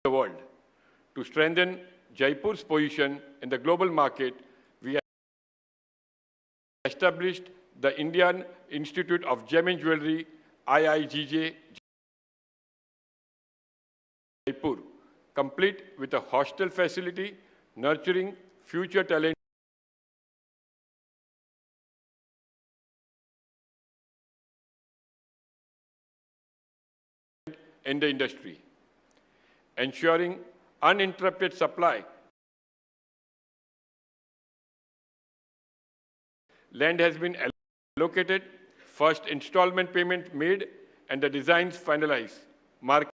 the world. To strengthen Jaipur's position in the global market, we established the Indian Institute of Gem and Jewellery, IIGJ, Jaipur, complete with a hostel facility, nurturing future talent in the industry, ensuring uninterrupted supply. Land has been allocated, first installment payment made, and the designs finalized, marking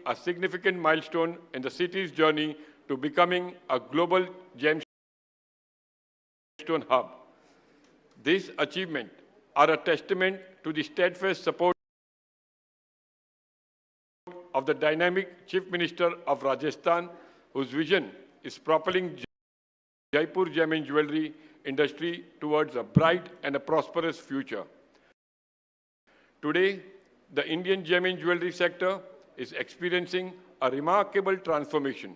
a significant milestone in the city's journey to becoming a global gemstone hub. These achievements are a testament to the steadfast support of the dynamic Chief Minister of Rajasthan, whose vision is propelling Jaipur gem and jewellery industry towards a bright and a prosperous future. Today, the Indian gem and jewellery sector is experiencing a remarkable transformation.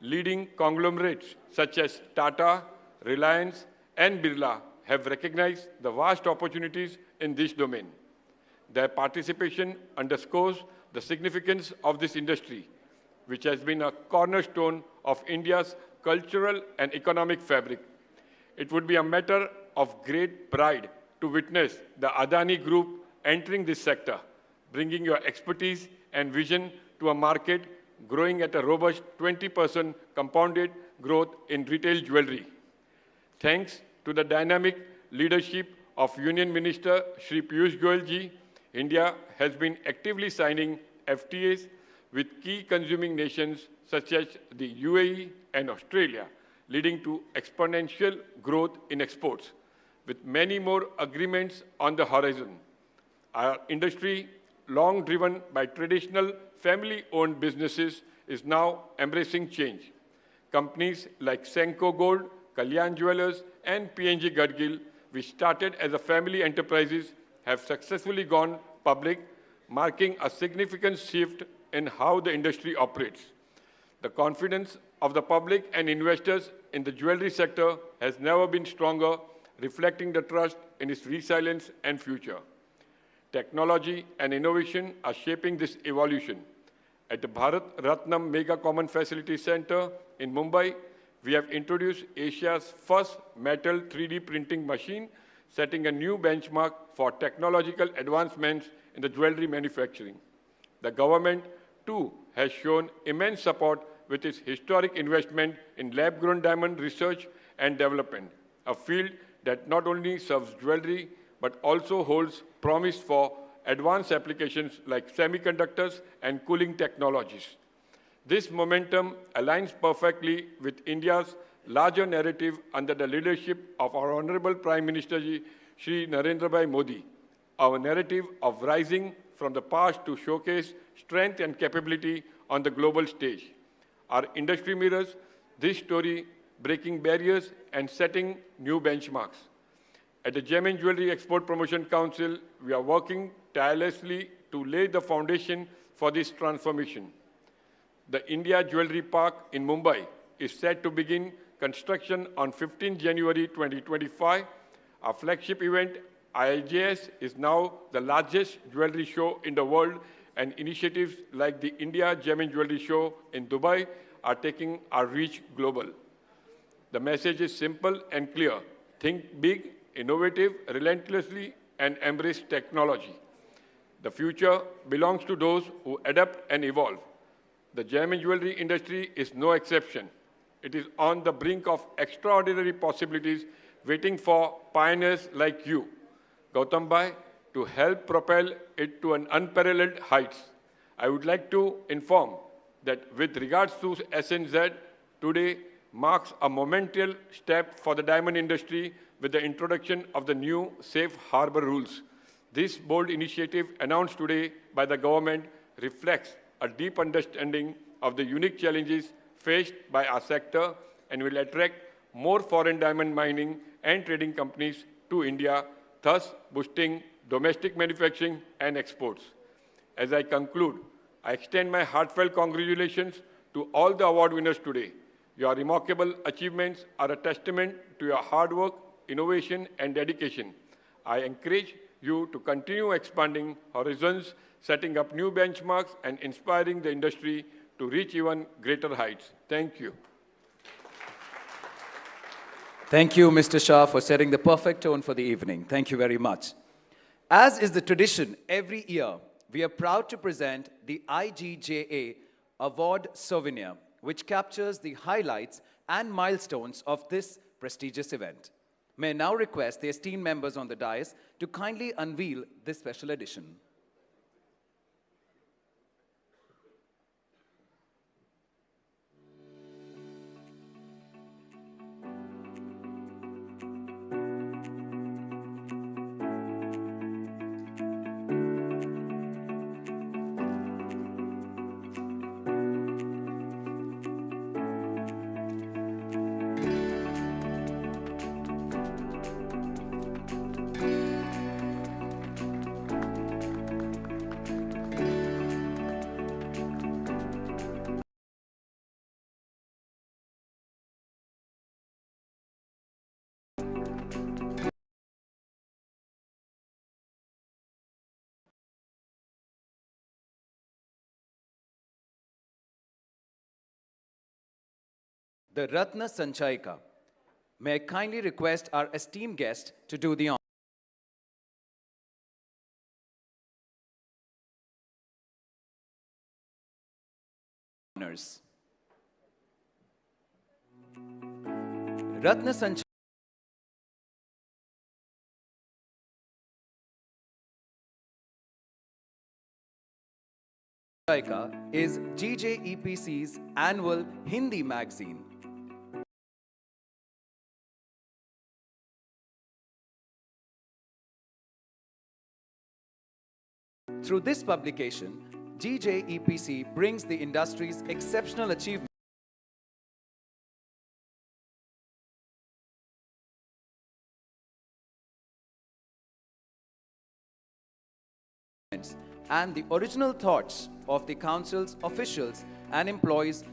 Leading conglomerates such as Tata, Reliance, and Birla have recognized the vast opportunities in this domain. Their participation underscores the significance of this industry, which has been a cornerstone of India's cultural and economic fabric. It would be a matter of great pride to witness the Adani Group entering this sector, bringing your expertise and vision to a market growing at a robust 20% compounded growth in retail jewellery. Thanks to the dynamic leadership of Union Minister Shri Piyush Goyal ji, India has been actively signing FTAs with key consuming nations such as the UAE and Australia, leading to exponential growth in exports, with many more agreements on the horizon. Our industry, long driven by traditional family-owned businesses, is now embracing change. Companies like Senco Gold, Kalyan Jewellers, and PNG Gadgil, which started as a family enterprises, have successfully gone public, marking a significant shift in how the industry operates. The confidence of the public and investors in the jewellery sector has never been stronger, reflecting the trust in its resilience and future. Technology and innovation are shaping this evolution. At the Bharat Ratnam Mega Common Facility Center in Mumbai, we have introduced Asia's first metal 3D printing machine, setting a new benchmark for technological advancements in the jewellery manufacturing. The government, too, has shown immense support with its historic investment in lab-grown diamond research and development, a field that not only serves jewellery but also holds promise for advanced applications like semiconductors and cooling technologies. This momentum aligns perfectly with India's larger narrative under the leadership of our Honorable Prime Minister Ji, Shri Narendra Bhai Modi, our narrative of rising from the past to showcase strength and capability on the global stage. Our industry mirrors this story, breaking barriers and setting new benchmarks. At the Gem and Jewellery Export Promotion Council, we are working tirelessly to lay the foundation for this transformation. The India Jewellery Park in Mumbai is set to begin construction on 15 January 2025. Our flagship event, IIJS, is now the largest jewellery show in the world, and initiatives like the India Gem and Jewellery Show in Dubai are taking our reach global. The message is simple and clear. Think big, innovative, relentlessly, and embrace technology. The future belongs to those who adapt and evolve. The gem and jewellery industry is no exception. It is on the brink of extraordinary possibilities, waiting for pioneers like you, Gautam Bhai, to help propel it to an unparalleled heights. I would like to inform that with regards to SNZ, today marks a momentous step for the diamond industry with the introduction of the new safe harbor rules. This bold initiative announced today by the government reflects a deep understanding of the unique challenges faced by our sector and will attract more foreign diamond mining and trading companies to India, thus boosting domestic manufacturing and exports. As I conclude, I extend my heartfelt congratulations to all the award winners today. Your remarkable achievements are a testament to your hard work, innovation, and dedication. I encourage you to continue expanding horizons, setting up new benchmarks, and inspiring the industry to reach even greater heights. Thank you. Thank you, Mr. Shah, for setting the perfect tone for the evening. Thank you very much. As is the tradition every year, we are proud to present the IGJA Award Souvenir, which captures the highlights and milestones of this prestigious event. May I now request the esteemed members on the dais to kindly unveil this special edition. The Ratna Sanchayika. May I kindly request our esteemed guest to do the honors. Ratna Sanchayika is GJEPC's annual Hindi magazine. Through this publication, GJEPC brings the industry's exceptional achievements and the original thoughts of the council's officials and employees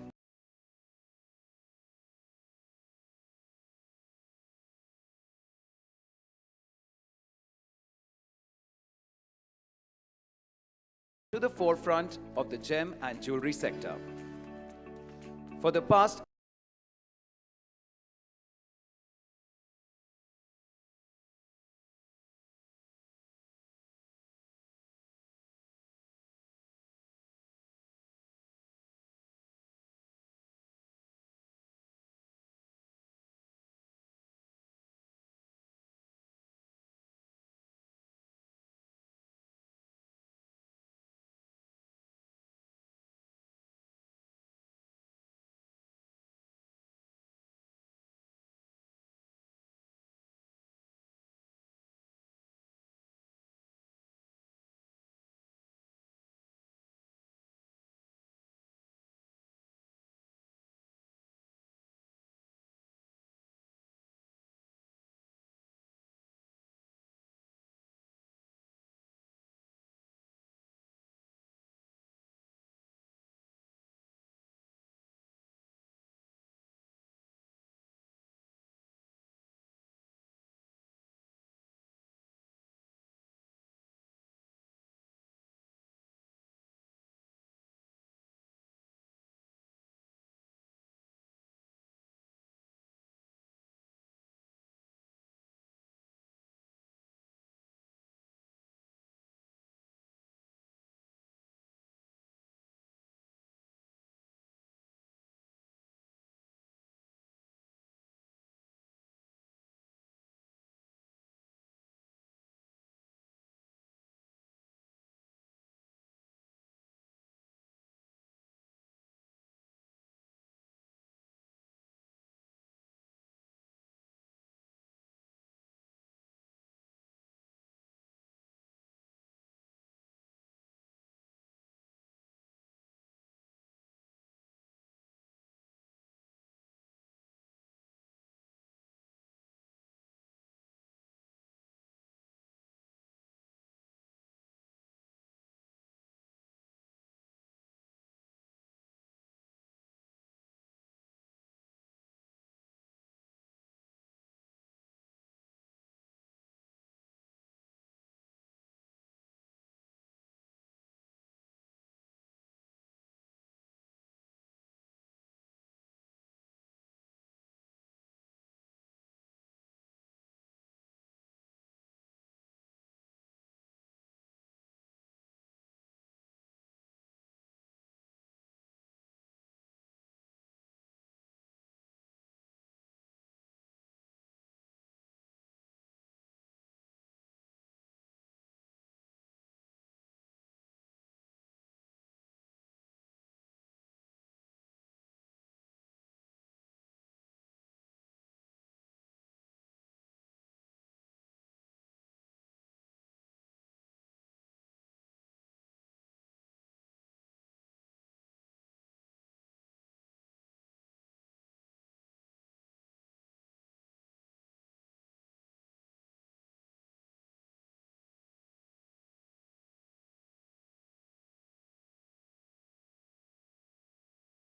to the forefront of the gem and jewelry sector. For the past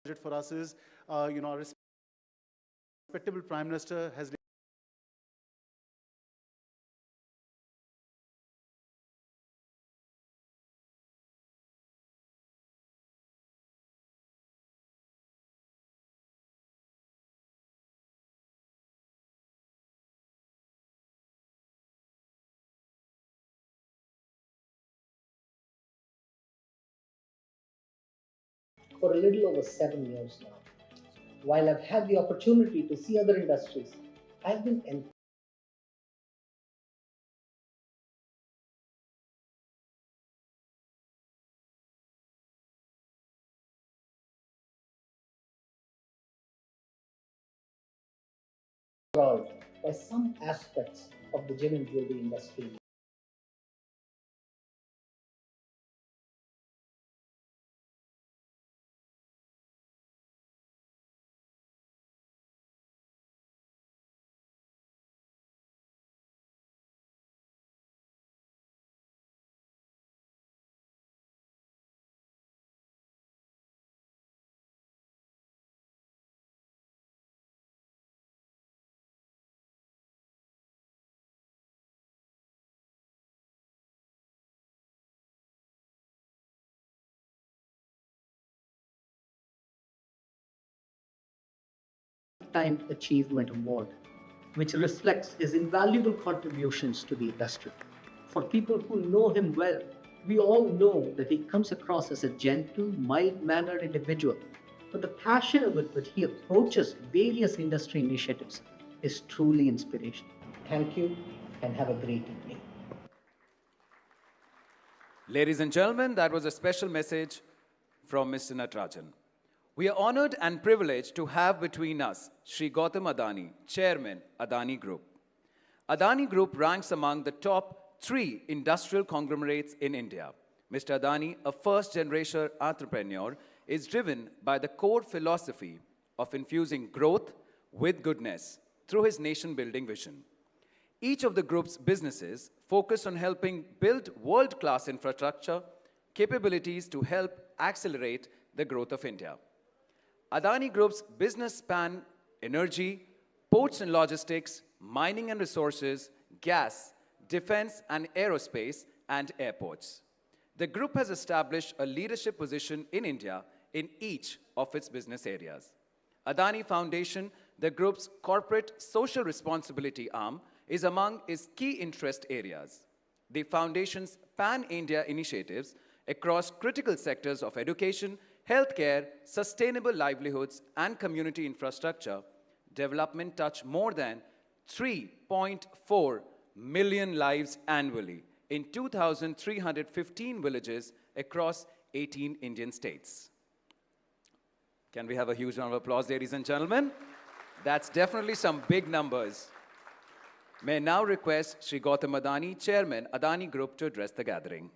budget for us is, our respectable Prime Minister has for a little over 7 years now. While I've had the opportunity to see other industries, I've been enthralled by some aspects of the gem and jewelry industry. Lifetime Achievement Award, which reflects his invaluable contributions to the industry. For people who know him well, we all know that he comes across as a gentle, mild-mannered individual. But the passion with which he approaches various industry initiatives is truly inspirational. Thank you and have a great evening. Ladies and gentlemen, that was a special message from Mr. Natarajan. We are honored and privileged to have between us Shri Gautam Adani, Chairman, Adani Group. Adani Group ranks among the top 3 industrial conglomerates in India. Mr. Adani, a first-generation entrepreneur, is driven by the core philosophy of infusing growth with goodness through his nation-building vision. Each of the group's businesses focus on helping build world-class infrastructure capabilities to help accelerate the growth of India. Adani Group's business span energy, ports and logistics, mining and resources, gas, defense and aerospace, and airports. The group has established a leadership position in India in each of its business areas. Adani Foundation, the group's corporate social responsibility arm, is among its key interest areas. The foundation's pan-India initiatives across critical sectors of education, healthcare, sustainable livelihoods, and community infrastructure development touch more than 3.4 million lives annually in 2,315 villages across 18 Indian states. Can we have a huge round of applause, ladies and gentlemen? That's definitely some big numbers. May I now request Shri Gautam Adani, Chairman, Adani Group, to address the gathering.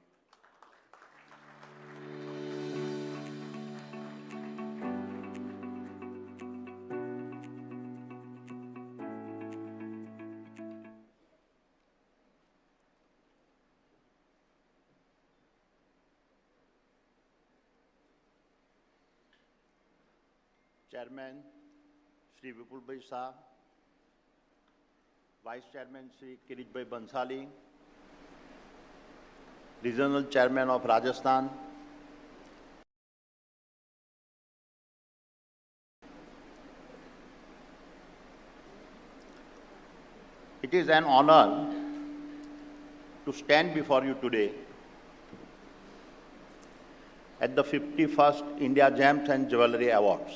Chairman Shri Vipul Bhai Shah, Vice Chairman Shri Kirish Bhai Bansali, Regional Chairman of Rajasthan, it is an honor to stand before you today at the 51st India Gems and Jewellery Awards.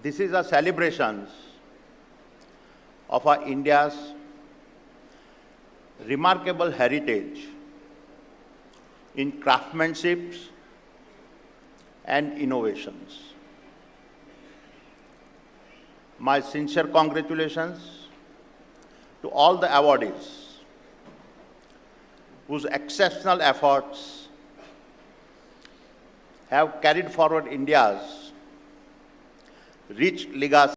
This is a celebration of our India's remarkable heritage in craftsmanship and innovations. My sincere congratulations to all the awardees whose exceptional efforts have carried forward India's rich legacy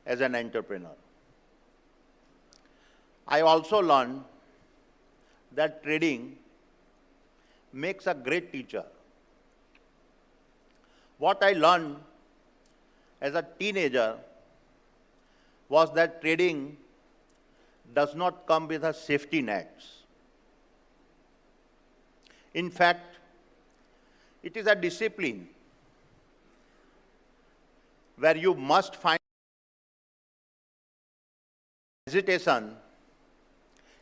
as an entrepreneur. I also learned that trading makes a great teacher. What I learned as a teenager was that trading does not come with a safety nets. In fact, it is a discipline where you must find hesitation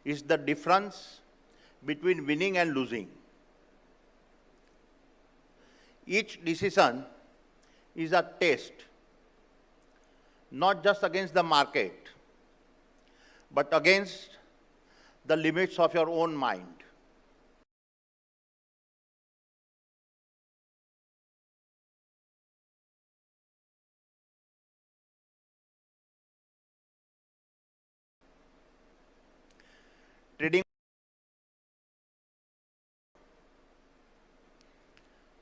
is the difference between winning and losing. Each decision is a test, not just against the market, but against the limits of your own mind. Trading.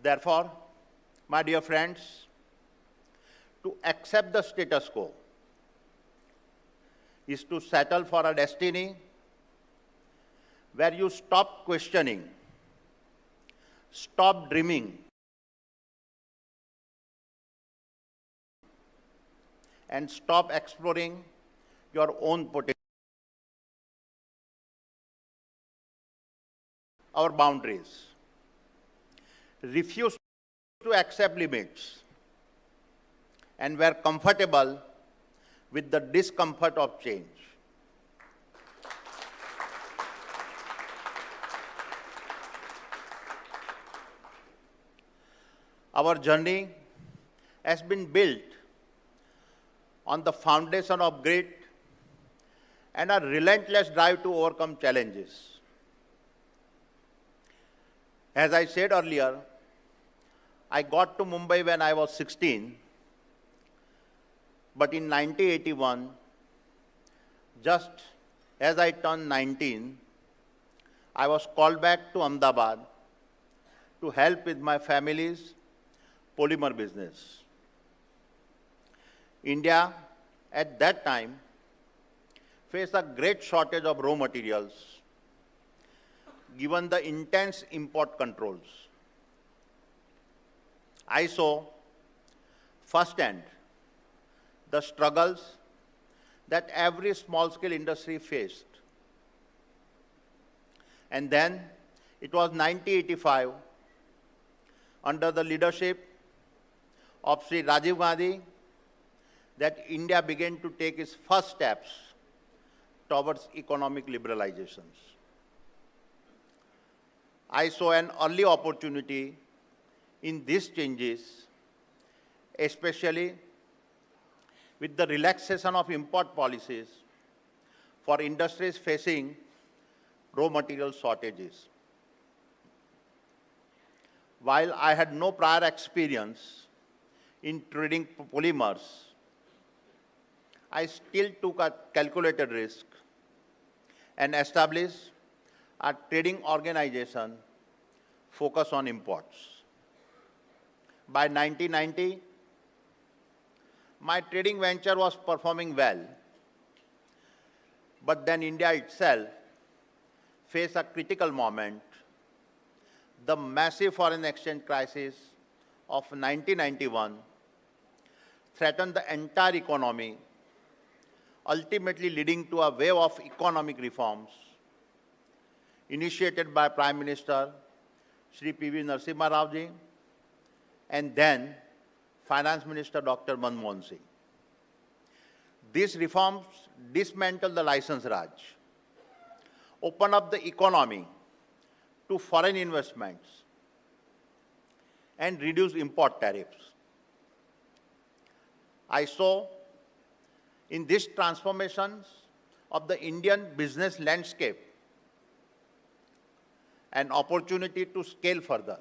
Therefore, my dear friends, to accept the status quo is to settle for a destiny where you stop questioning, stop dreaming, and stop exploring your own potential. Our boundaries. Refuse to accept limits and were comfortable with the discomfort of change. Our journey has been built on the foundation of grit and a relentless drive to overcome challenges. As I said earlier, I got to Mumbai when I was 16, but in 1981, just as I turned 19, I was called back to Ahmedabad to help with my family's polymer business. India, at that time, faced a great shortage of raw materials, given the intense import controls. I saw firsthand the struggles that every small-scale industry faced. And then it was 1985, under the leadership of Sri Rajiv Gandhi, that India began to take its first steps towards economic liberalizations. I saw an early opportunity in these changes, especially with the relaxation of import policies for industries facing raw material shortages. While I had no prior experience in trading polymers, I still took a calculated risk and established a trading organization focused on imports. By 1990, my trading venture was performing well, but then India itself faced a critical moment. The massive foreign exchange crisis of 1991 threatened the entire economy, ultimately leading to a wave of economic reforms initiated by Prime Minister Shri P.V. Narasimha Rao ji and then Finance Minister Dr. Manmohan Singh. These reforms dismantled the license Raj, opened up the economy to foreign investments, and reduced import tariffs. I saw in these transformations of the Indian business landscape an opportunity to scale further.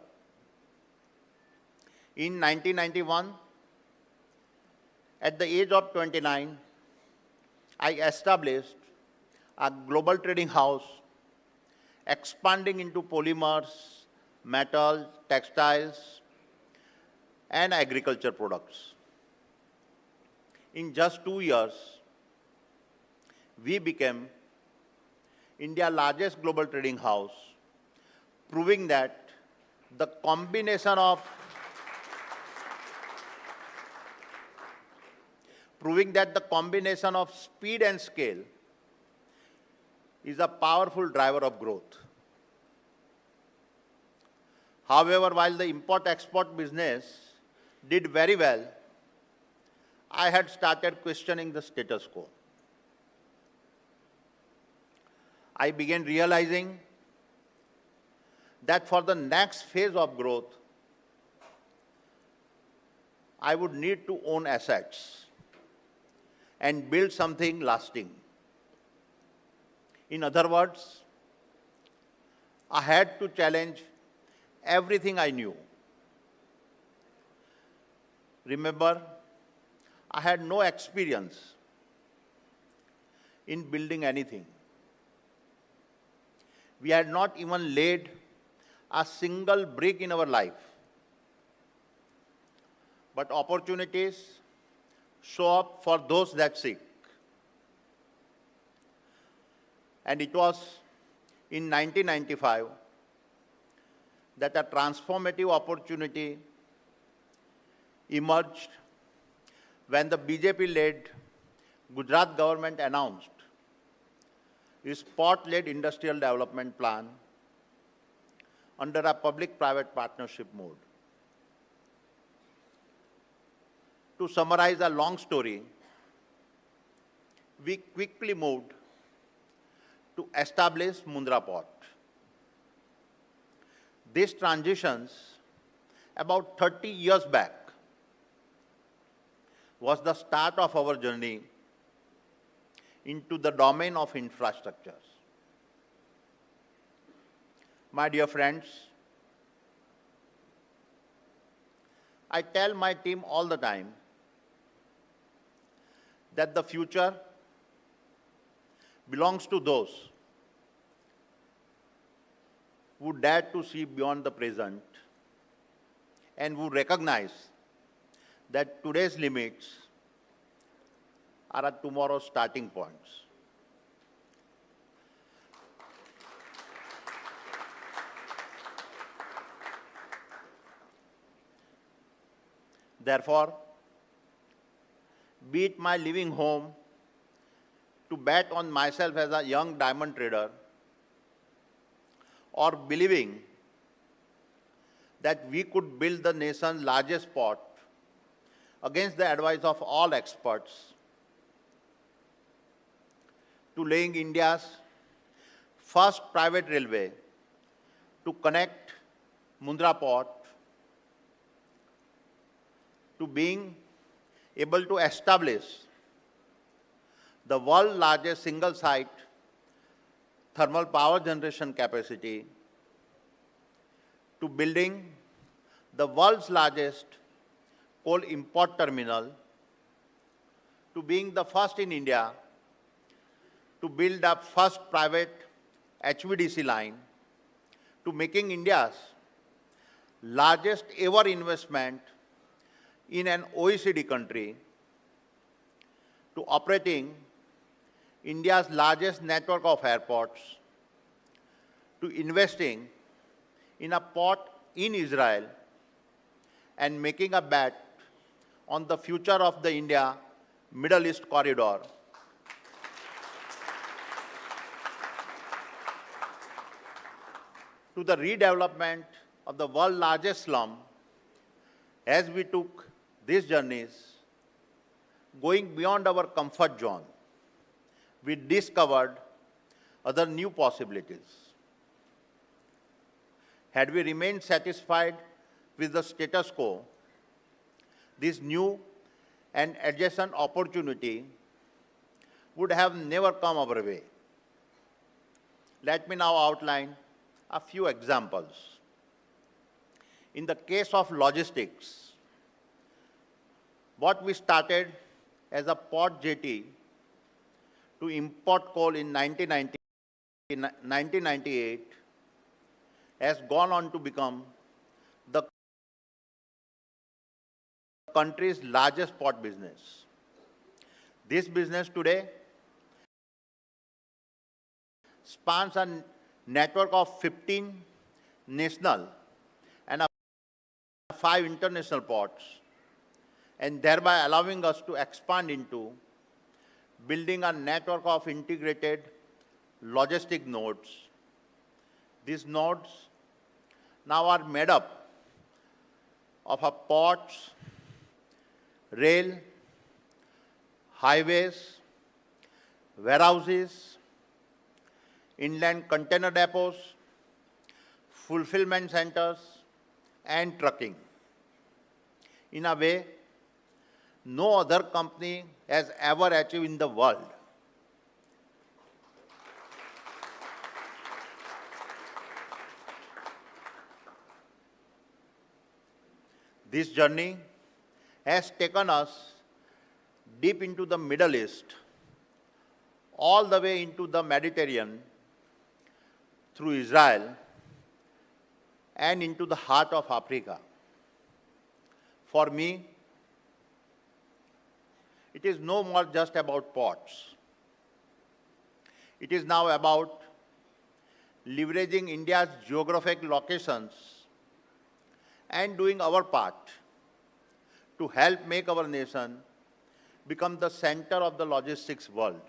In 1991, at the age of 29, I established a global trading house expanding into polymers, metals, textiles, and agriculture products. In just 2 years, we became India's largest global trading house, proving that the combination of speed and scale is a powerful driver of growth. However, while the import-export business did very well, I had started questioning the status quo. I began realizing that for the next phase of growth, I would need to own assets and build something lasting. In other words, I had to challenge everything I knew. Remember, I had no experience in building anything. We had not even laid a single brick in our life. But opportunities show up for those that seek. And it was in 1995 that a transformative opportunity emerged when the BJP-led Gujarat government announced its port-led industrial development plan under a public-private partnership mode. To summarize a long story, we quickly moved to establish Mundra Port. These transitions, about 30 years back, was the start of our journey into the domain of infrastructures. My dear friends, I tell my team all the time that the future belongs to those who dare to see beyond the present and who recognize that today's limits are at tomorrow's starting points. Therefore, be it my leaving home to bet on myself as a young diamond trader, or believing that we could build the nation's largest port against the advice of all experts, to laying India's first private railway to connect Mundra Port, to being able to establish the world's largest single-site thermal power generation capacity, to building the world's largest coal import terminal, to being the first in India to build up first private HVDC line, to making India's largest ever investment in an OECD country, to operating India's largest network of airports, to investing in a port in Israel, and making a bet on the future of the India-Middle East corridor. To the redevelopment of the world's largest slum, as we took these journeys, going beyond our comfort zone, we discovered other new possibilities. Had we remained satisfied with the status quo, this new and adjacent opportunity would have never come our way. Let me now outline a few examples. In the case of logistics, what we started as a port jetty to import coal in 1998 has gone on to become the country's largest port business. This business today spans a network of 15 national and 5 international ports, and thereby allowing us to expand into building a network of integrated logistic nodes. These nodes now are made up of our ports, rail, highways, warehouses, inland container depots, fulfillment centers, and trucking. In a way, no other company has ever achieved in the world. This journey has taken us deep into the Middle East, all the way into the Mediterranean, through Israel, and into the heart of Africa. For me, it is no more just about ports. It is now about leveraging India's geographic locations and doing our part to help make our nation become the center of the logistics world.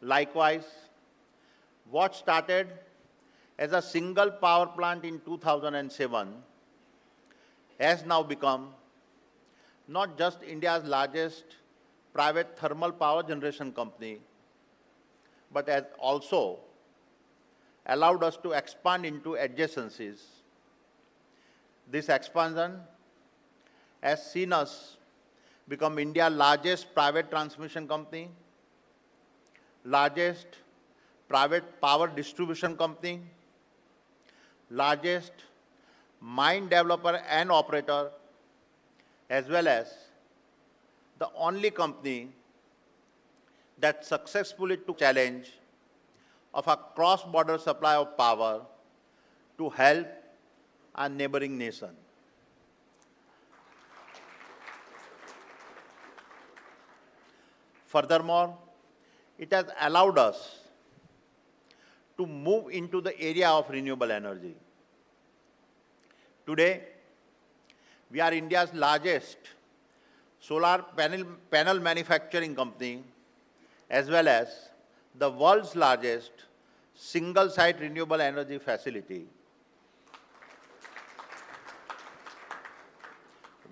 Likewise, what started as a single power plant in 2007 has now become not just India's largest private thermal power generation company, but has also allowed us to expand into adjacencies. This expansion has seen us become India's largest private transmission company, largest private power distribution company, largest mine developer and operator, as well as the only company that successfully took challenge of a cross-border supply of power to help a neighboring nation. Furthermore, it has allowed us to move into the area of renewable energy. Today, we are India's largest solar panel manufacturing company, as well as the world's largest single-site renewable energy facility.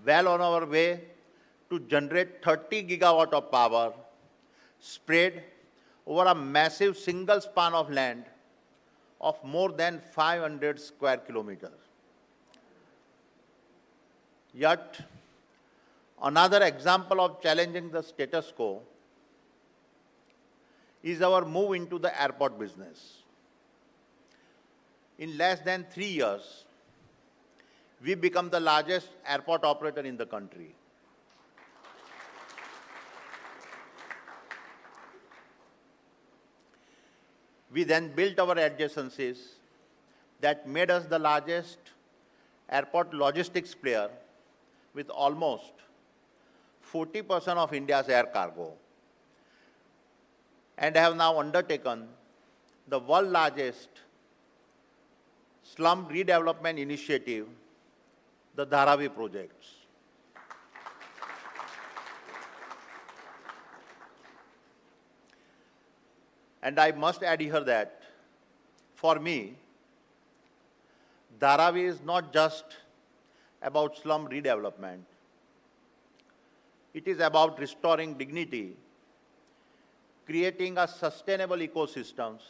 Well on our way to generate 30 gigawatt of power spread over a massive single span of land of more than 500 square kilometers. Yet, another example of challenging the status quo is our move into the airport business. In less than 3 years, we become the largest airport operator in the country. We then built our adjacencies that made us the largest airport logistics player with almost 40% of India's air cargo, and have now undertaken the world's largest slum redevelopment initiative, the Dharavi projects. And I must add here that, for me, Dharavi is not just about slum redevelopment. It is about restoring dignity, creating a sustainable ecosystems,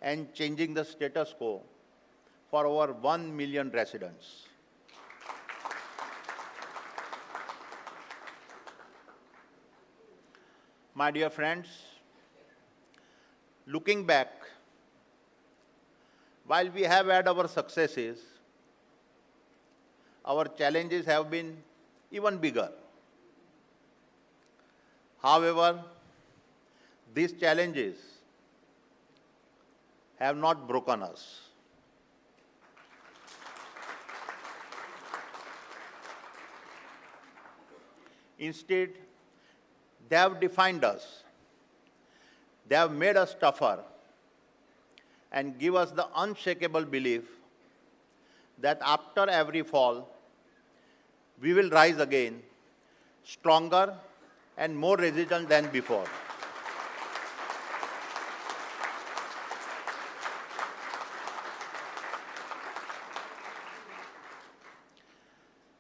and changing the status quo for over 1 million residents. My dear friends, looking back, while we have had our successes, our challenges have been even bigger. However, these challenges have not broken us. Instead, they have defined us. They have made us tougher and give us the unshakable belief that after every fall, we will rise again, stronger and more resilient than before.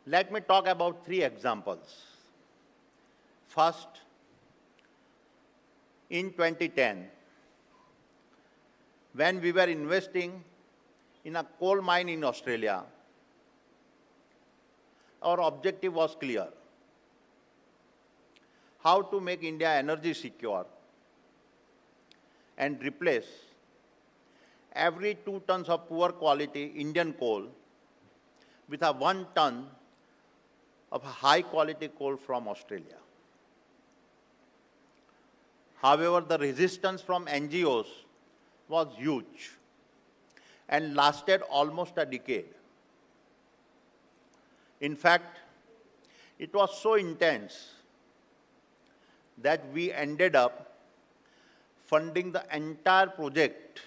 Let me talk about 3 examples. First, in 2010, when we were investing in a coal mine in Australia, our objective was clear: how to make India energy secure and replace every 2 tons of poor quality Indian coal with a 1 ton of high quality coal from Australia. However, the resistance from NGOs was huge and lasted almost a decade. In fact, it was so intense that we ended up funding the entire project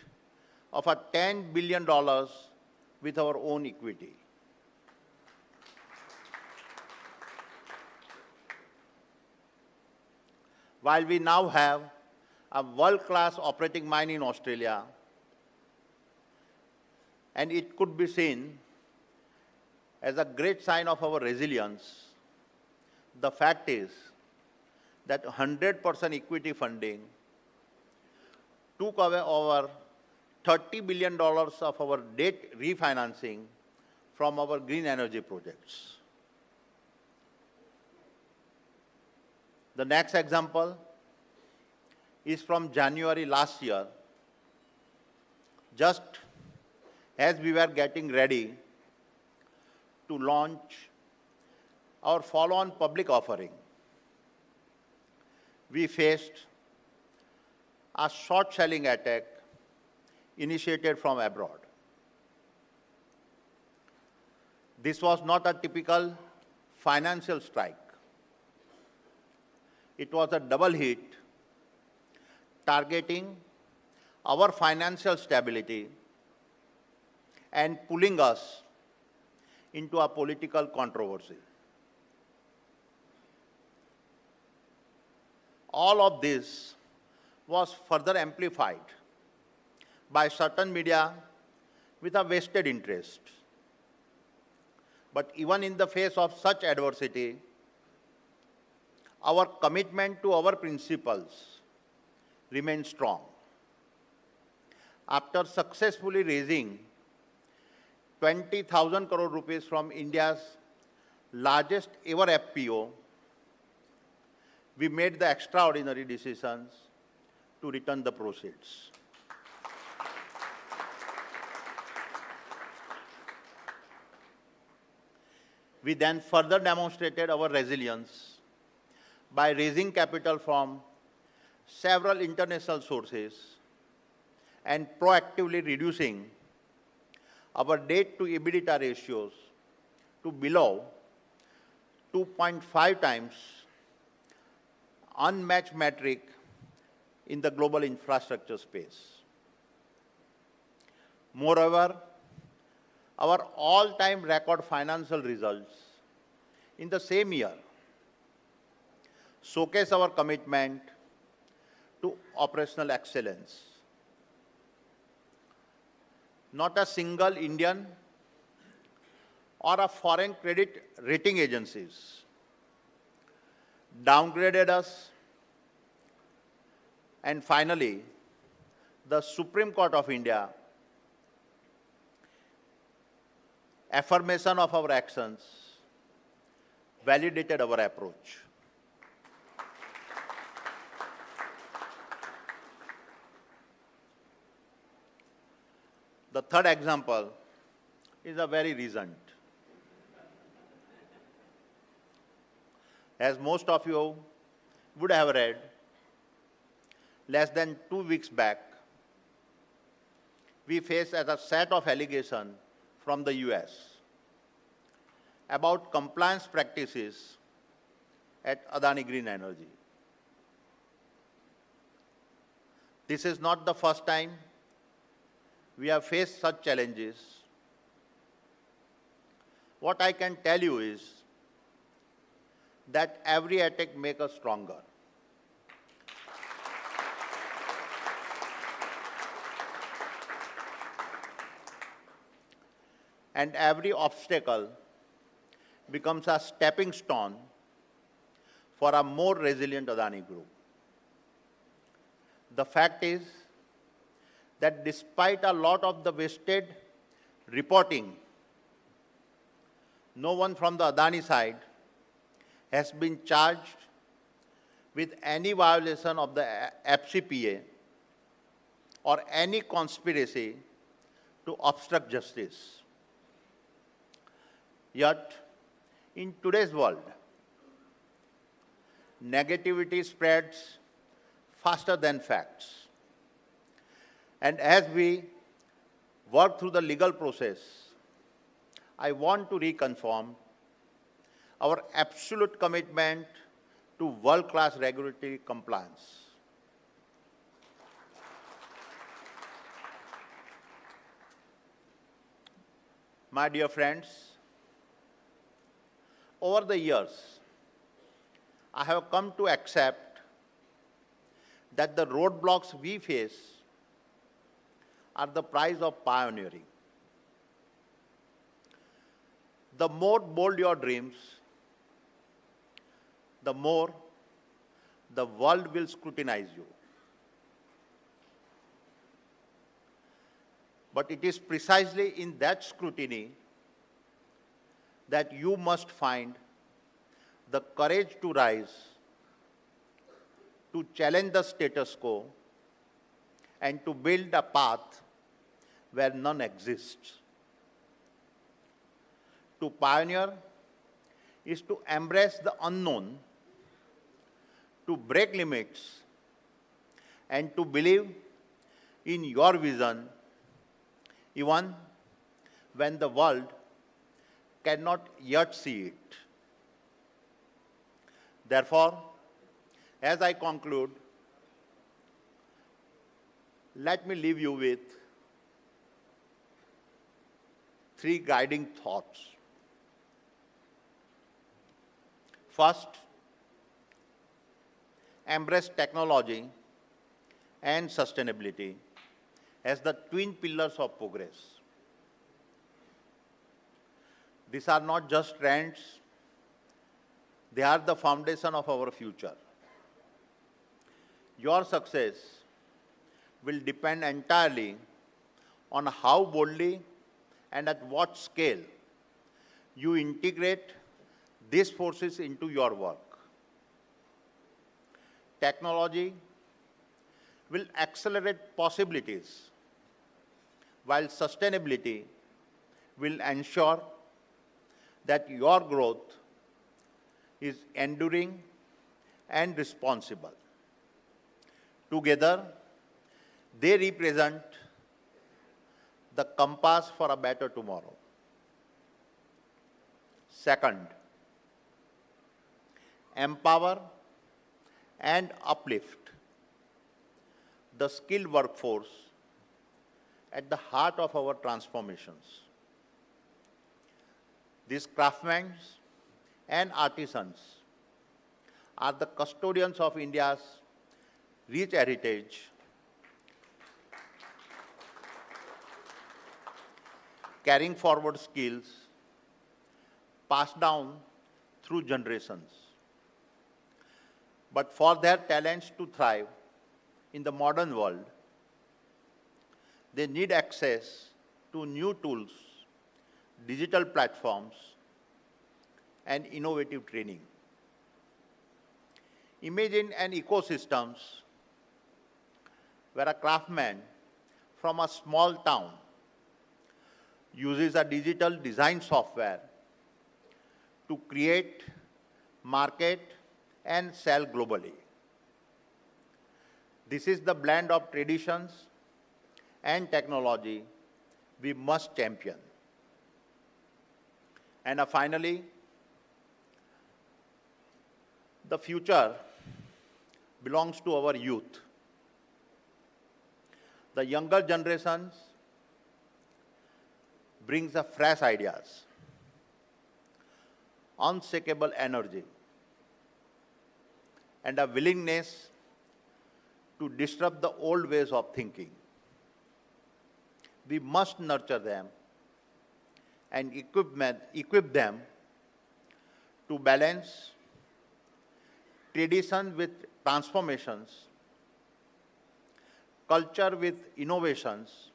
of a $10 billion with our own equity. While we now have a world-class operating mine in Australia, and it could be seen as a great sign of our resilience, the fact is that 100% equity funding took away over $30 billion of our debt refinancing from our green energy projects. The next example is from January last year. Just as we were getting ready to launch our follow-on public offering, we faced a short-selling attack initiated from abroad. This was not a typical financial strike. It was a double hit targeting our financial stability and pulling us into a political controversy. All of this was further amplified by certain media with a vested interest. But even in the face of such adversity, our commitment to our principles remains strong. After successfully raising 20,000 crore rupees from India's largest ever FPO, we made the extraordinary decisions to return the proceeds. We then further demonstrated our resilience by raising capital from several international sources and proactively reducing our debt to EBITDA ratios to below 2.5 times, unmatched metric in the global infrastructure space. Moreover, our all-time record financial results in the same year showcase our commitment to operational excellence. Not a single Indian or a foreign credit rating agencies downgraded us. And finally, the Supreme Court of India, affirmation of our actions, validated our approach. The third example is a very recent. As most of you would have read, less than 2 weeks back, we faced a set of allegations from the US about compliance practices at Adani Green Energy. This is not the first time we have faced such challenges. What I can tell you is that every attack makes us stronger. And every obstacle becomes a stepping stone for a more resilient Adani Group. The fact is that despite a lot of the wasted reporting, no one from the Adani side has been charged with any violation of the FCPA or any conspiracy to obstruct justice. Yet, in today's world, negativity spreads faster than facts. And as we work through the legal process, I want to reconfirm our absolute commitment to world-class regulatory compliance. My dear friends, over the years, I have come to accept that the roadblocks we face are the price of pioneering. The more bold your dreams, the more the world will scrutinize you. But it is precisely in that scrutiny that you must find the courage to rise, to challenge the status quo, and to build a path where none exists. To pioneer is to embrace the unknown, to break limits, and to believe in your vision even when the world cannot yet see it. Therefore, as I conclude, let me leave you with three guiding thoughts. First, embrace technology and sustainability as the twin pillars of progress. These are not just trends, they are the foundation of our future. Your success will depend entirely on how boldly and at what scale you integrate these forces into your work. Technology will accelerate possibilities, while sustainability will ensure that your growth is enduring and responsible. Together, they represent the compass for a better tomorrow. Second, empower and uplift the skilled workforce at the heart of our transformations. These craftsmen and artisans are the custodians of India's rich heritage, carrying forward skills passed down through generations. But for their talents to thrive in the modern world, they need access to new tools, digital platforms, and innovative training. Imagine an ecosystem where a craftsman from a small town uses a digital design software to create, market, and sell globally. This is the blend of traditions and technology we must champion. And finally, The future belongs to our youth. The younger generations brings the fresh ideas, unshakable energy, and a willingness to disrupt the old ways of thinking. We must nurture them and equip them to balance tradition with transformations, culture with innovations,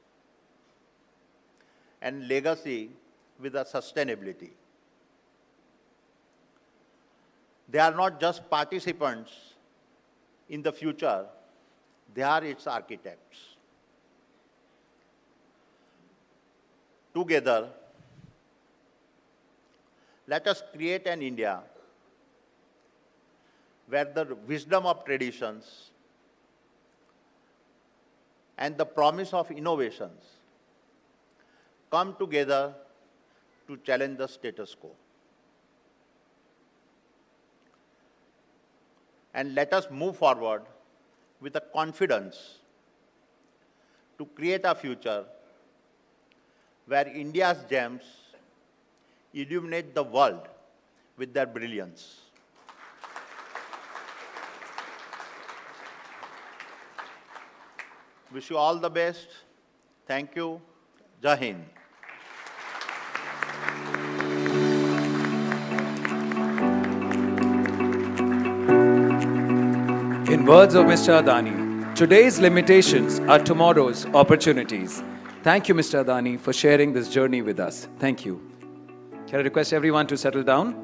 and legacy with a sustainability. They are not just participants in the future, they are its architects. Together, let us create an India where the wisdom of traditions and the promise of innovations come together to challenge the status quo. And let us move forward with a confidence to create a future where India's gems illuminate the world with their brilliance. Wish you all the best. Thank you. Jai Hind. In words of Mr. Adani, today's limitations are tomorrow's opportunities. Thank you, Mr. Adani, for sharing this journey with us. Thank you. Can I request everyone to settle down?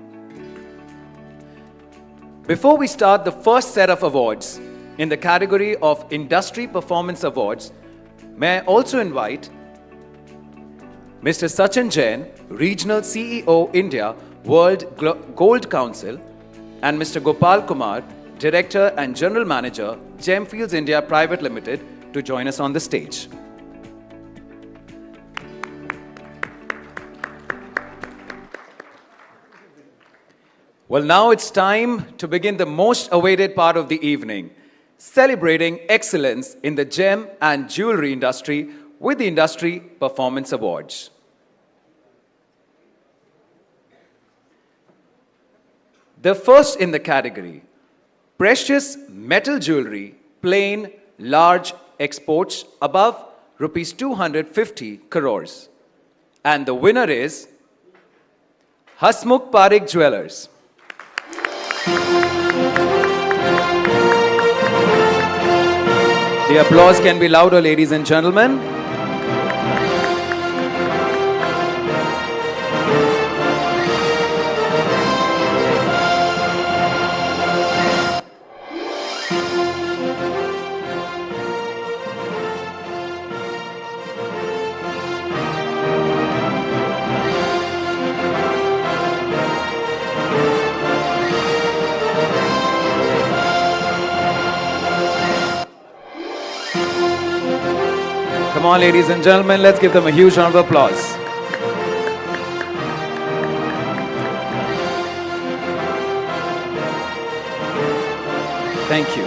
Before we start the first set of awards in the category of Industry Performance Awards, may I also invite Mr. Sachin Jain, Regional CEO, India, World Gold Council, and Mr. Gopal Kumar, Director and General Manager, Gemfields India Private Limited, to join us on the stage. Well, now it's time to begin the most awaited part of the evening, celebrating excellence in the gem and jewelry industry with the Industry Performance Awards. The first in the category, Precious Metal Jewelry, Plain Large Exports above Rs 250 crores. And the winner is Hasmukh Parekh Jewellers. The applause can be louder, ladies and gentlemen. Come on, ladies and gentlemen, let's give them a huge round of applause. Thank you.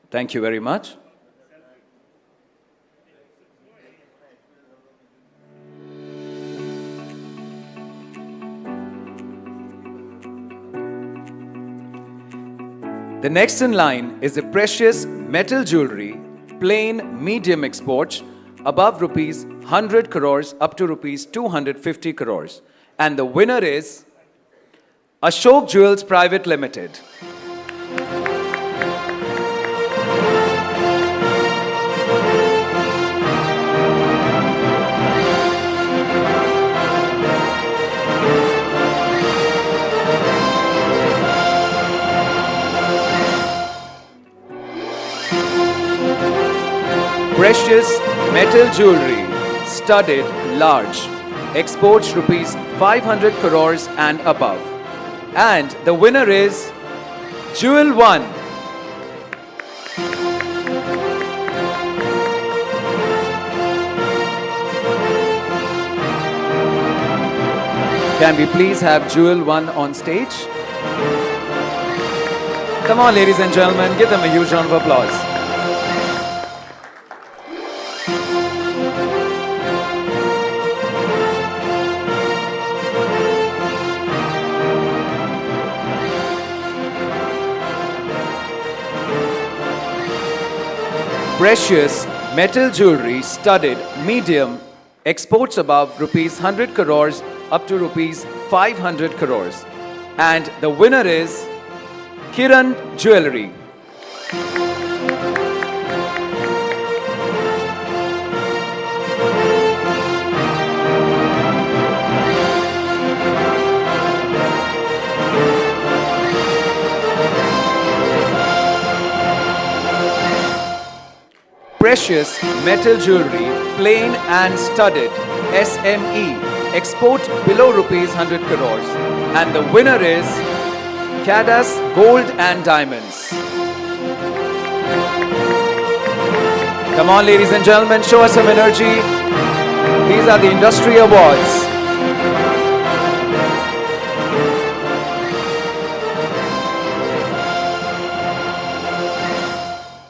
Thank you very much. The next in line is the Precious Metal Jewelry, Plain Medium Exports, above Rs 100 crores up to Rs 250 crores. And the winner is Ashok Jewels Private Limited. Precious Metal Jewelry, Studded Large, exports Rs 500 crores and above. And the winner is Jewel 1. Can we please have Jewel 1 on stage? Come on, ladies and gentlemen, give them a huge round of applause. Precious metal jewelry studded medium exports above rupees 100 crores up to rupees 500 crores. And the winner is Kiran Jewellery. Precious metal jewelry, plain and studded, SME, export below rupees 100 crores. And the winner is Cadas Gold and Diamonds. Come on, ladies and gentlemen, show us some energy. These are the industry awards.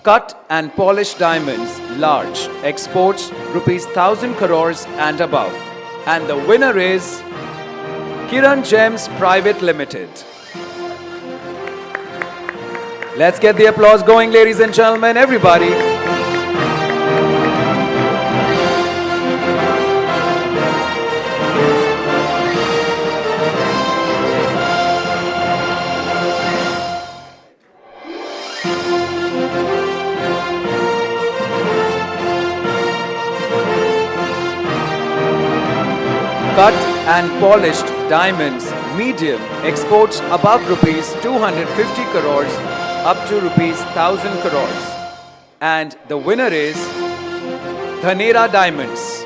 Cut and polished diamonds, large, exports rupees 1,000 crores and above. And the winner is Kiran Gems Private Limited. Let's get the applause going, ladies and gentlemen, everybody. Cut and polished diamonds, medium, exports above rupees 250 crores up to rupees 1,000 crores. And the winner is Dhanera Diamonds.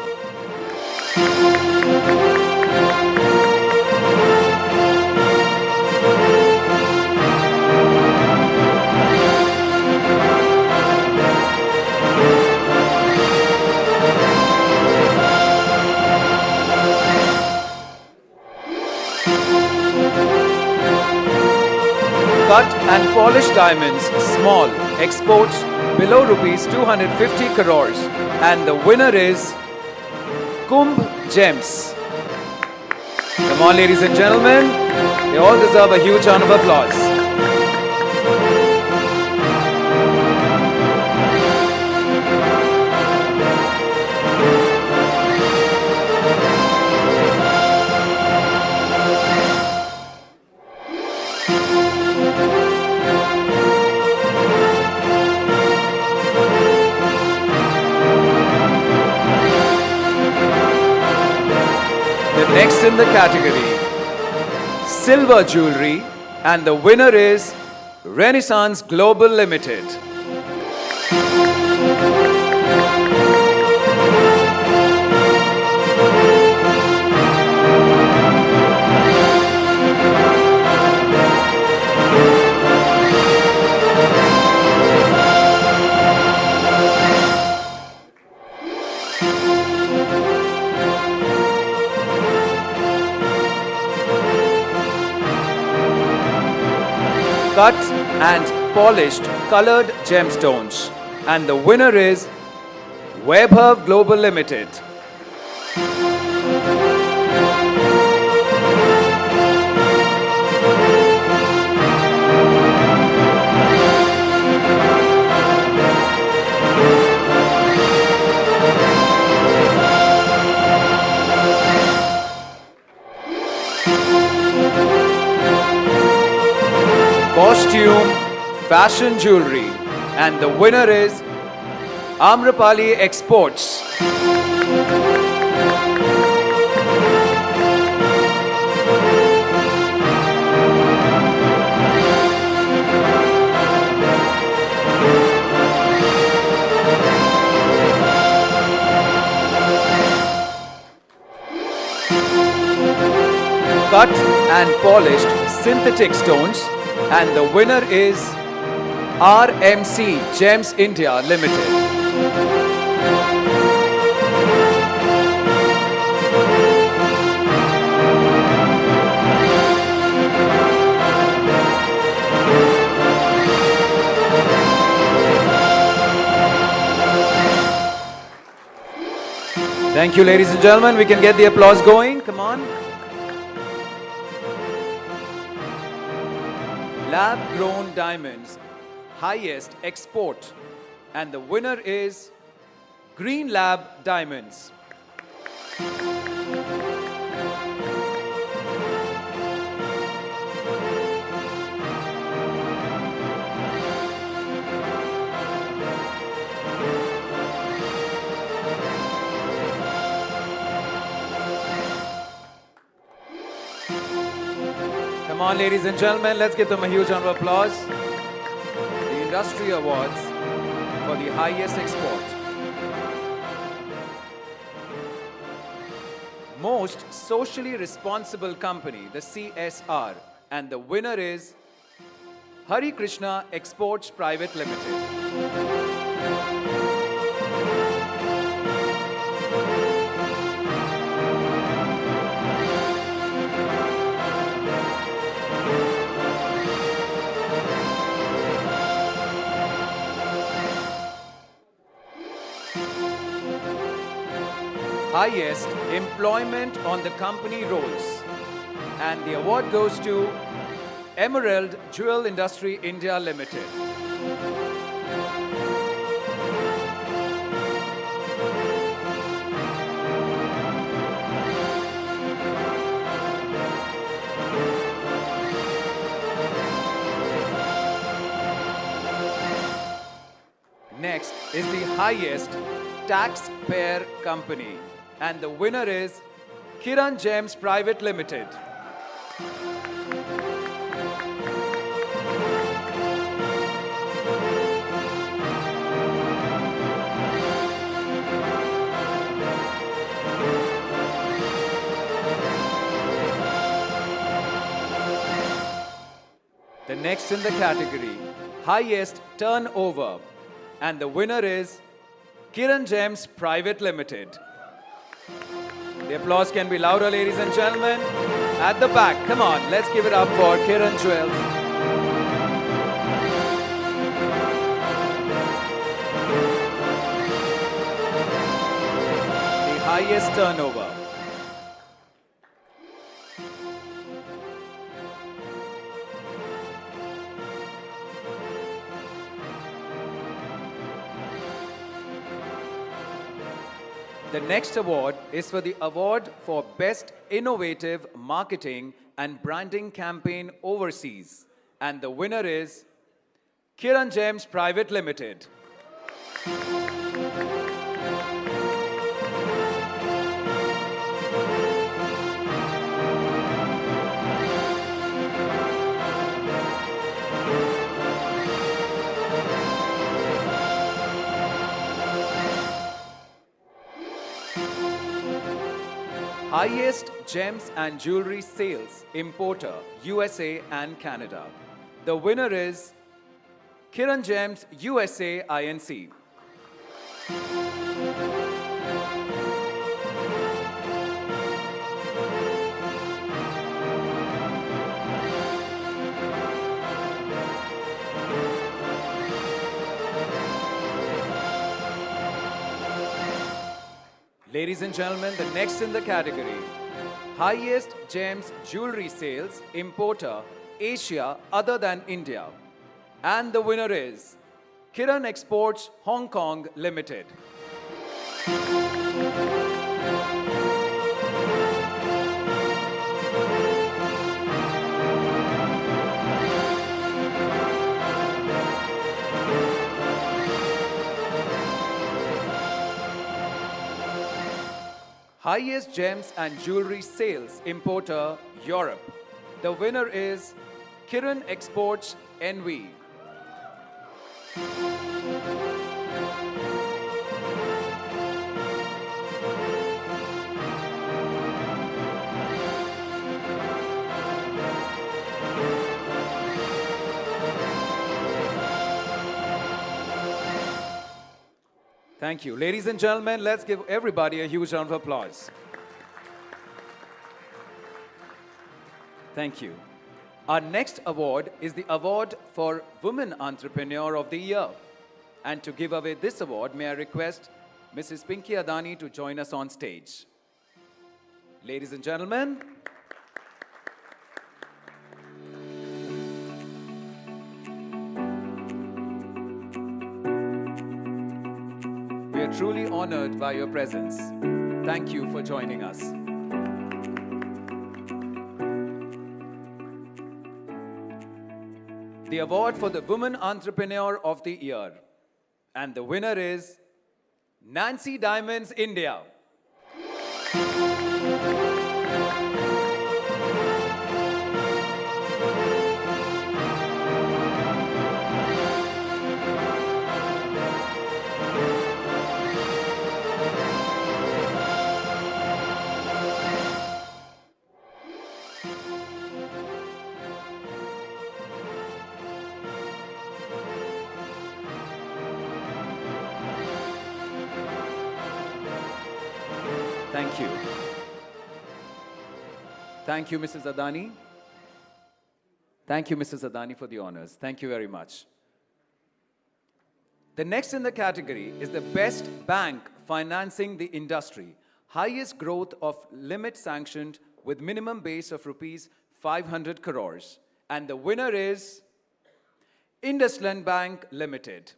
Cut and polished diamonds, small, exports below rupees 250 crores. And the winner is Kumbh Gems. Come on, ladies and gentlemen, they all deserve a huge round of applause. Next in the category, silver jewelry, and the winner is Renaissance Global Limited. Cut and polished colored gemstones. And the winner is Vaibhav Global Limited. Costume, fashion jewelry, and the winner is Amrapali Exports. Cut and polished synthetic stones. And the winner is RMC Gems India Limited. Thank you, ladies and gentlemen. We can get the applause going. Come on. Lab-grown diamonds, highest export. And the winner is Green Lab Diamonds. Come on, ladies and gentlemen, let's give them a huge round of applause. The Industry Awards for the highest export. Most socially responsible company, the CSR. And the winner is Hari Krishna Exports Private Limited. Highest employment on the company rolls. And the award goes to Emerald Jewel Industry India Limited. Next is the highest taxpayer company. And the winner is Kiran Gems Private Limited. The next in the category, highest turnover. And the winner is Kiran Gems Private Limited. The applause can be louder, ladies and gentlemen. At the back, come on, let's give it up for Kiran Jewels. The highest turnover. The next award is for the award for Best Innovative Marketing and Branding Campaign Overseas. And the winner is Kiran Gems Private Limited. Highest gems and jewelry sales importer, USA and Canada. The winner is Kiran Gems USA Inc. Ladies and gentlemen, the next in the category, highest gems jewelry sales importer, Asia other than India. And the winner is Kiran Exports Hong Kong Limited. Highest gems and jewelry sales importer, Europe. The winner is Kiran Exports NV. Thank you. Ladies and gentlemen, let's give everybody a huge round of applause. Thank you. Our next award is the award for Women Entrepreneur of the Year. And to give away this award, may I request Mrs. Pinky Adani to join us on stage. Ladies and gentlemen, we are truly honored by your presence. Thank you for joining us. The award for the Woman Entrepreneur of the Year. And the winner is Nancy Diamonds India. Thank you. Thank you, Mrs. Adani. Thank you, Mrs. Adani, for the honors. Thank you very much. The next in the category is the Best Bank Financing the Industry. Highest growth of limit sanctioned with minimum base of rupees 500 crores. And the winner is IndusInd Bank Limited.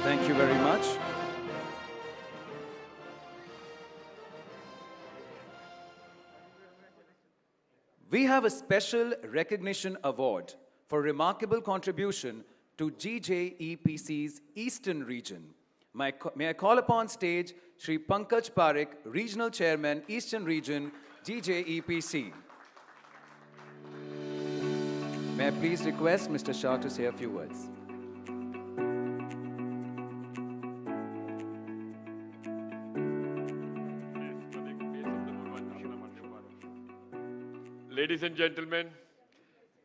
Thank you very much. We have a special recognition award for remarkable contribution to GJEPC's Eastern Region. May I call upon stage Shri Pankaj Parekh, Regional Chairman, Eastern Region, GJEPC. May I please request Mr. Shah to say a few words. Ladies and gentlemen,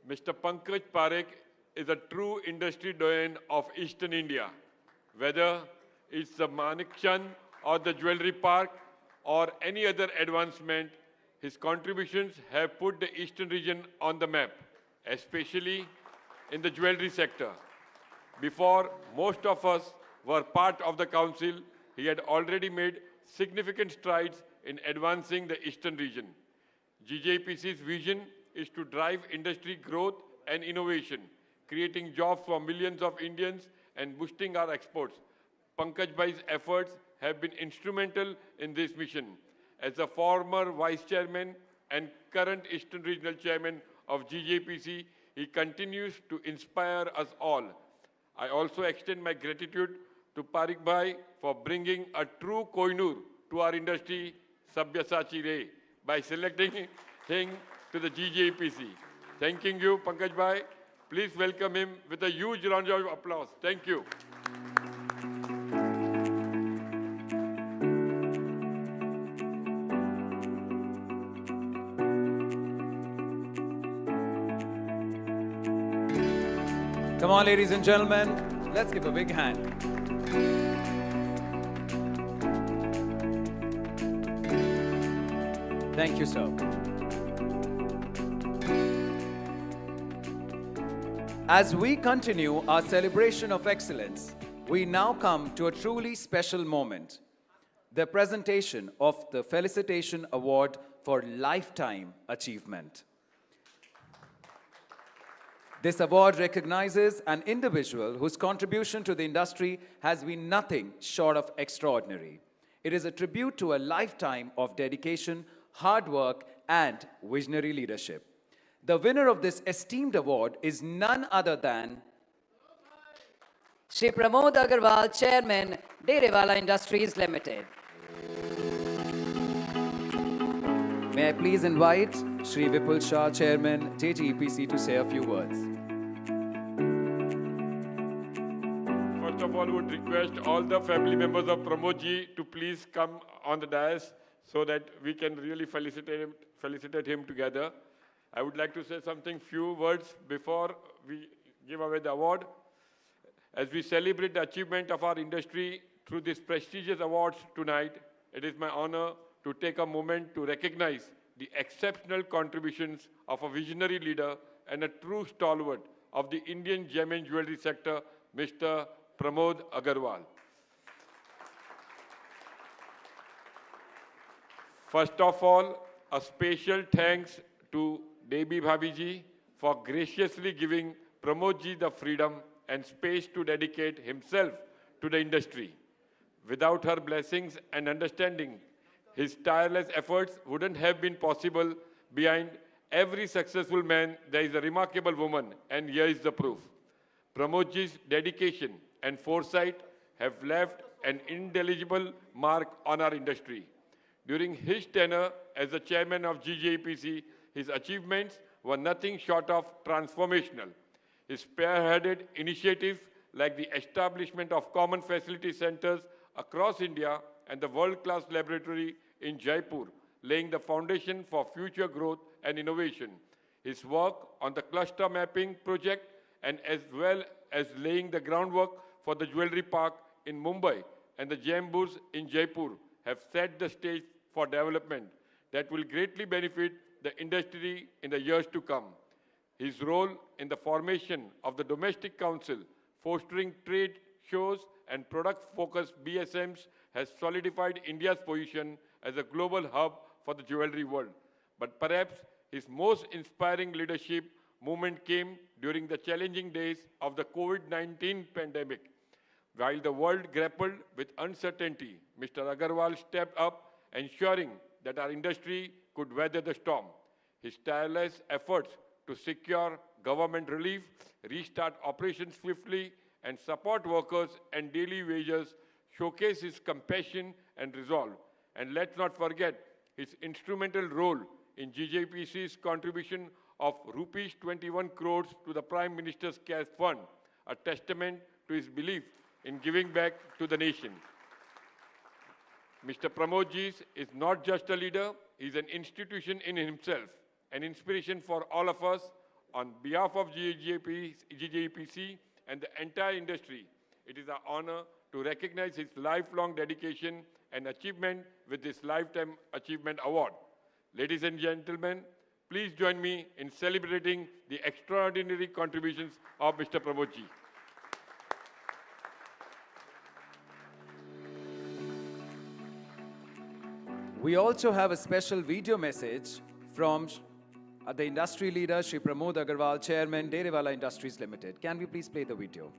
Mr. Pankaj Parekh is a true industry doyen of Eastern India. Whether it's the Manikchand or the Jewellery Park or any other advancement, his contributions have put the Eastern region on the map, especially in the jewellery sector. Before most of us were part of the council, he had already made significant strides in advancing the Eastern region. GJPC's vision is to drive industry growth and innovation, creating jobs for millions of Indians and boosting our exports. Pankaj Bhai's efforts have been instrumental in this mission. As a former Vice Chairman and current Eastern Regional Chairman of GJPC, he continues to inspire us all. I also extend my gratitude to Parekh Bhai for bringing a true Kohinoor to our industry, Sabyasachi Ray, by selecting him to the GJPC. Thanking you, Pankaj Bhai. Please welcome him with a huge round of applause. Thank you. Come on, ladies and gentlemen, let's give a big hand. Thank you, sir. As we continue our celebration of excellence, we now come to a truly special moment, the presentation of the Felicitation Award for Lifetime Achievement. This award recognizes an individual whose contribution to the industry has been nothing short of extraordinary. It is a tribute to a lifetime of dedication, hard work, and visionary leadership. The winner of this esteemed award is none other than Shri Pramod Agarwal, Chairman, Derewala Industries Limited. May I please invite Shri Vipul Shah, Chairman, JGEPC, to say a few words. First of all, I would request all the family members of Pramod ji to please come on the dais so that we can really felicitate him together. I would like to say few words before we give away the award. As we celebrate the achievement of our industry through these prestigious awards tonight, it is my honor to take a moment to recognize the exceptional contributions of a visionary leader and a true stalwart of the Indian gem and jewelry sector, Mr. Pramod Agarwal. First of all, a special thanks to Debi Bhabiji for graciously giving Pramodji the freedom and space to dedicate himself to the industry. Without her blessings and understanding, his tireless efforts wouldn't have been possible. Behind every successful man, there is a remarkable woman, and here is the proof. Pramodji's dedication and foresight have left an indelible mark on our industry. During his tenure as the chairman of GJEPC, his achievements were nothing short of transformational. He spearheaded initiatives like the establishment of common facility centers across India and the world-class laboratory in Jaipur, laying the foundation for future growth and innovation. His work on the cluster mapping project and as well as laying the groundwork for the jewelry park in Mumbai and the Jamburs in Jaipur have set the stage for development that will greatly benefit the industry in the years to come. His role in the formation of the Domestic Council, fostering trade shows and product-focused BSMs has solidified India's position as a global hub for the jewelry world. But perhaps his most inspiring leadership moment came during the challenging days of the COVID-19 pandemic. While the world grappled with uncertainty, Mr. Agarwal stepped up, ensuring that our industry could weather the storm. His tireless efforts to secure government relief, restart operations swiftly, and support workers and daily wages showcase his compassion and resolve. And let's not forget his instrumental role in GJPC's contribution of rupees 21 crores to the Prime Minister's Cash Fund, a testament to his belief in giving back to the nation. Mr. Pramodji is not just a leader, he is an institution in himself, an inspiration for all of us. On behalf of GJPC and the entire industry, it is our honor to recognize his lifelong dedication and achievement with this Lifetime Achievement Award. Ladies and gentlemen, please join me in celebrating the extraordinary contributions of Mr. Pramodji. We also have a special video message from the industry leader, Shri Pramod Agarwal, Chairman, Derewala Industries Limited. Can we please play the video?